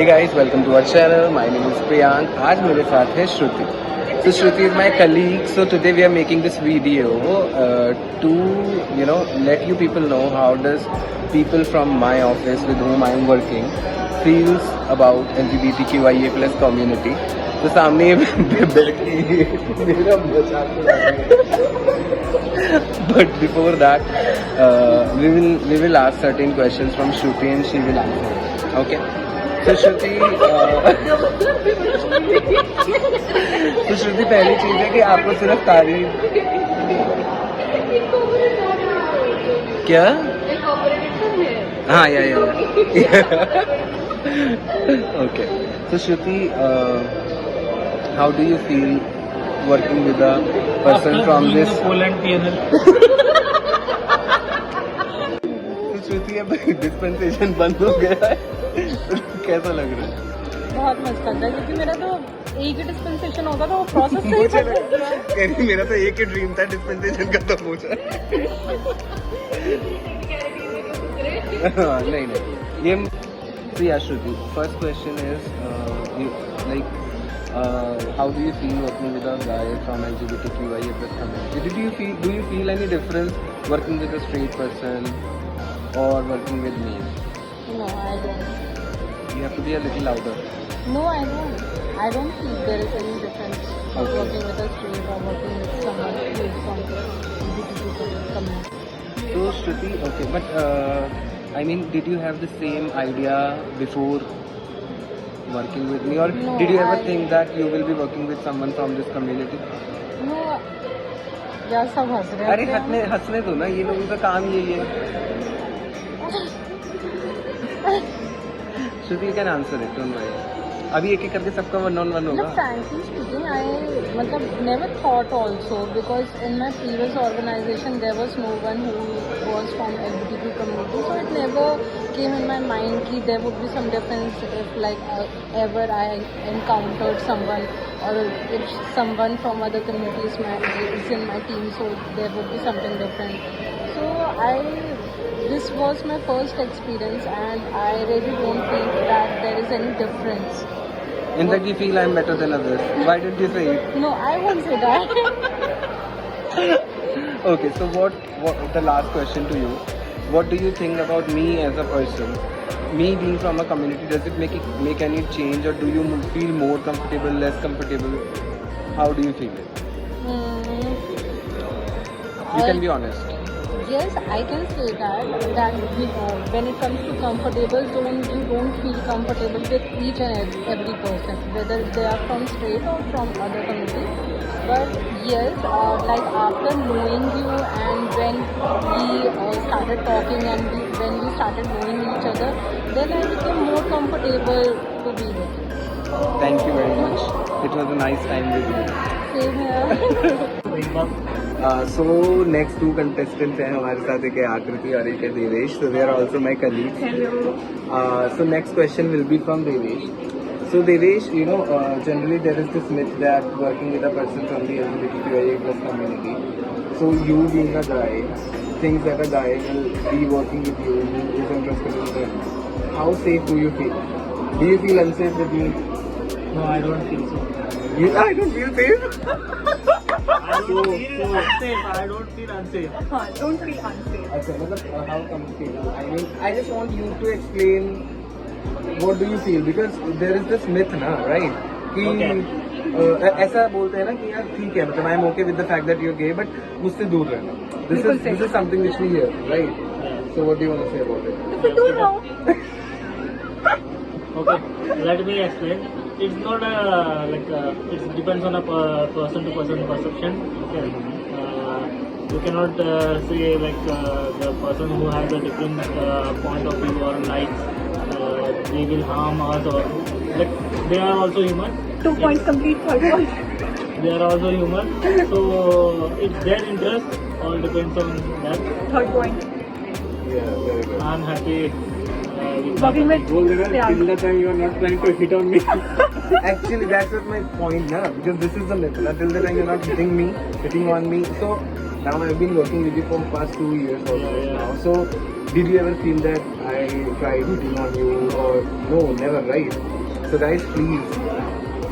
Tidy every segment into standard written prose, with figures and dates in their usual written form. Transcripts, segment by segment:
Hey guys, welcome to our channel. My name is Priyank. आज मेरे साथ है श्रुति. So Shruti is my colleague. So today we are making this video to let you people know how does people from my office with whom I am working feels about LGBTQIA plus community. तो सामने बैठी मेरा मजाक उड़ा रही है. But before that, we will ask certain questions from Shruti and she will answer. Okay. तो श्रुति पहली चीज है कि आपको सिर्फ तारीफ क्या हाँ या ओके. तो Shruti how do you feel working with a person from this Poland PNL. Shruti अब डिस्पेंसेशन बंद हो गया है. कैसा लग रहा है? बहुत मस्त करता है क्योंकि मेरा तो एक ही डिस्पेंसेशन होगा तो वो प्रोसेस से ही कह रही मेरा तो एक ही ड्रीम था डिस्पेंसेशन खत्म हो जाए. नहीं ये so yeah, Shruti, first question is how do you feel working with a guy from LGBTQIA plus community? Do you feel any difference working with a straight person or working with me? No, I don't. You have to be a little louder. No, I don't. I don't feel there is any difference of Okay. working with a straight or working with someone who is from LGBTQ community. So Shruti, okay, but I mean, did you have the same idea before working with me, or No, did you ever I- think that you will be working with someone from this community? No, यार सब हंस रहे अरे हैं. हंसने दो ना, ये लोगों का काम यही है. श्रुति, you can answer it, don't worry. अभी एक एक करके सबका 1-on-1 No, होगा. frankly speaking, I never thought also because in my previous organization there was no one who was from LGBTQ community, so it never came in my mind that there would be some difference if ever I encountered someone or if someone from other communities is in my team, so there would be something different. So this was my first experience and I really don't think that there is any difference. In fact, you feel I'm better than others. Why didn't you say it? No, I won't say that. Okay, so what the last question to you. What do you think about me as a person? Me being from a community, does it make any change, or do you feel more comfortable, less comfortable? How do you feel it? You can be honest. Yes, I can say that when it comes to comfortable, you don't feel comfortable with each and every person, whether they are from straight or from other community. But yes, after knowing you and when we started talking and when we started knowing each other, then I became more comfortable to be with you. Thank you very much. It was a nice time with you. Same here. So next two contestants हैं हमारे साथ, एक है आकृति और एक है Devesh. So they are also my colleagues. Hello. So next question will be from Devesh. So Devesh, generally there is this myth that working with a person from the LGBTQIA plus community, so you being a guy, thinks that a guy will be working with you who is interested in them. How safe do you feel? Do you feel unsafe with me? No, I don't feel so. I don't feel safe. I don't feel unsafe. I don't feel unsafe. Don't feel unsafe. अच्छा, मतलब how comfortable? I mean, I just want you to explain what do you feel, because there is this myth ना, right? कि ऐसा बोलते हैं ना कि यार ठीक है, मतलब I am okay with the fact that you're gay, but मुझसे दूर रहना. This is something which we hear, right? So what do you want to say about it? If you do know. Okay, let me explain. It's not it depends on a person to person perception. Okay. You cannot say the person who has a different point of view or likes they will harm us, or they are also human. 2 points complete, third point. They are also human. So it's their interest. All depends on that. Third point. Yeah, very good. I'm happy. Working with Till the time you are not trying to hit on me. Actually, that's what my point, na? Because this is the myth. Na? Till the time you're not hitting on me. So now I've been working with you for past 2 years almost now. So Did you ever feel that I tried hitting on you or no, never, right? So guys, please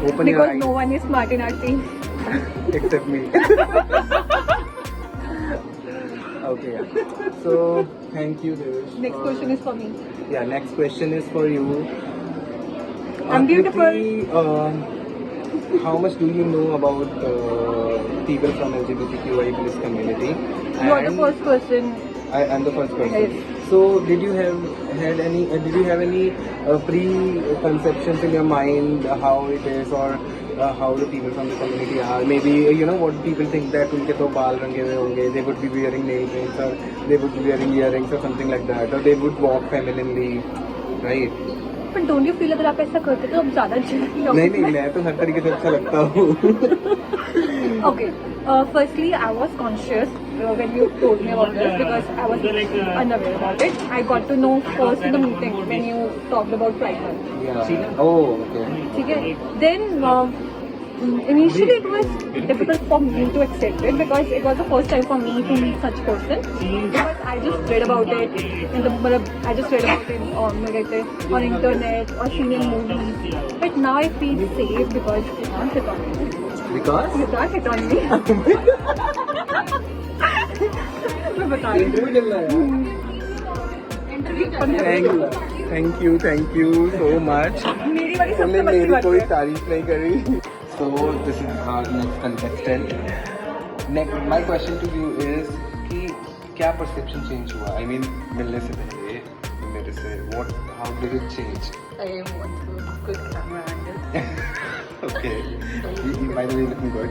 open your Because eyes. no one is smart in our team. Except me. Okay, yeah. So thank you, Devesh. Next question is for me. Yeah, next question is for you. I'm beautiful. Kriti, how much do you know about people from LGBTQI plus community? You are the And first person. I am the first person. Yes. So, did you have any preconceptions in your mind how it is or how the people from the community are? Maybe what people think that उनके तो बाल रंगे हुए होंगे, they would be wearing nail paints or they would be wearing earrings or something like that, or they would walk femininely, right? But don't you feel अगर आप ऐसा करते तो हम ज़्यादा नहीं नहीं, मैं तो हर तरीके से अच्छा लगता हूँ. Okay. Firstly, I was conscious when you told me about this because I was unaware about it. I got to know first in the meeting when you talked about Pride Month. Yeah. Oh, okay. ठीक है? Then initially it was difficult for me to accept it because it was the first time for me to meet such person. But I just read about it I just read about it on internet or seen in movies. But now I feel safe because you can't hit on me. Because? You can't hit on me. मैं बता रही हूँ. Interview चल रहा है. Thank you so much. मेरी वाली तुमने सबसे बड़ी मेरी बात कोई है. तारीफ नहीं करी. So this is our next contestant. My question to you is कि क्या perception change हुआ? I mean मिलने से पहले मेरे से how did it change? I want a good camera angle. Okay. By the way, looking good.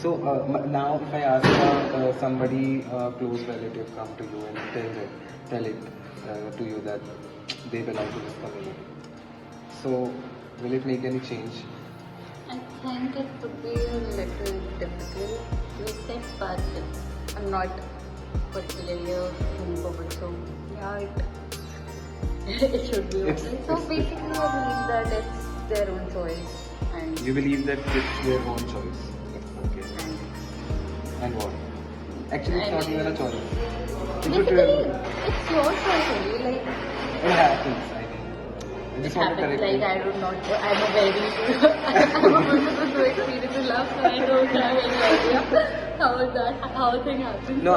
So now, if I ask somebody, close relative, come to you and tell it to you that they belong to this community. So, will it make any change? I think it would be a little difficult to accept, but I'm not particularly a homophobe, so yeah, it should be okay. So basically, I believe that it's their own choice, and You believe that it's their own choice. Okay. And what? Actually, it's not even a choice. It would, it's your choice only. Like it happens, I think. I it just want to happens. correct Like you. I do not. I'm a very. I'm a person who experiences love, so I don't have any idea how a thing happens. No,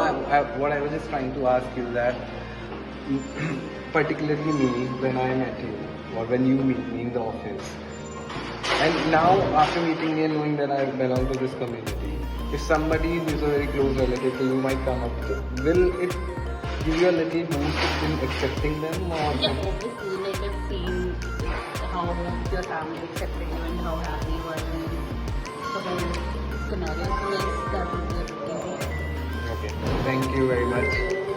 what I was just trying to ask you that, particularly me, when I met you, or when you meet me in the office, and now after meeting me and knowing that I belong to this community, if somebody who is a very close relative to you might come up to, will it give you a little boost in accepting them, or? Yeah, obviously, like I've seen how your family accepted you and how happy you are in the whole scenario. So yes, that would be a big thing. Okay, thank you very much.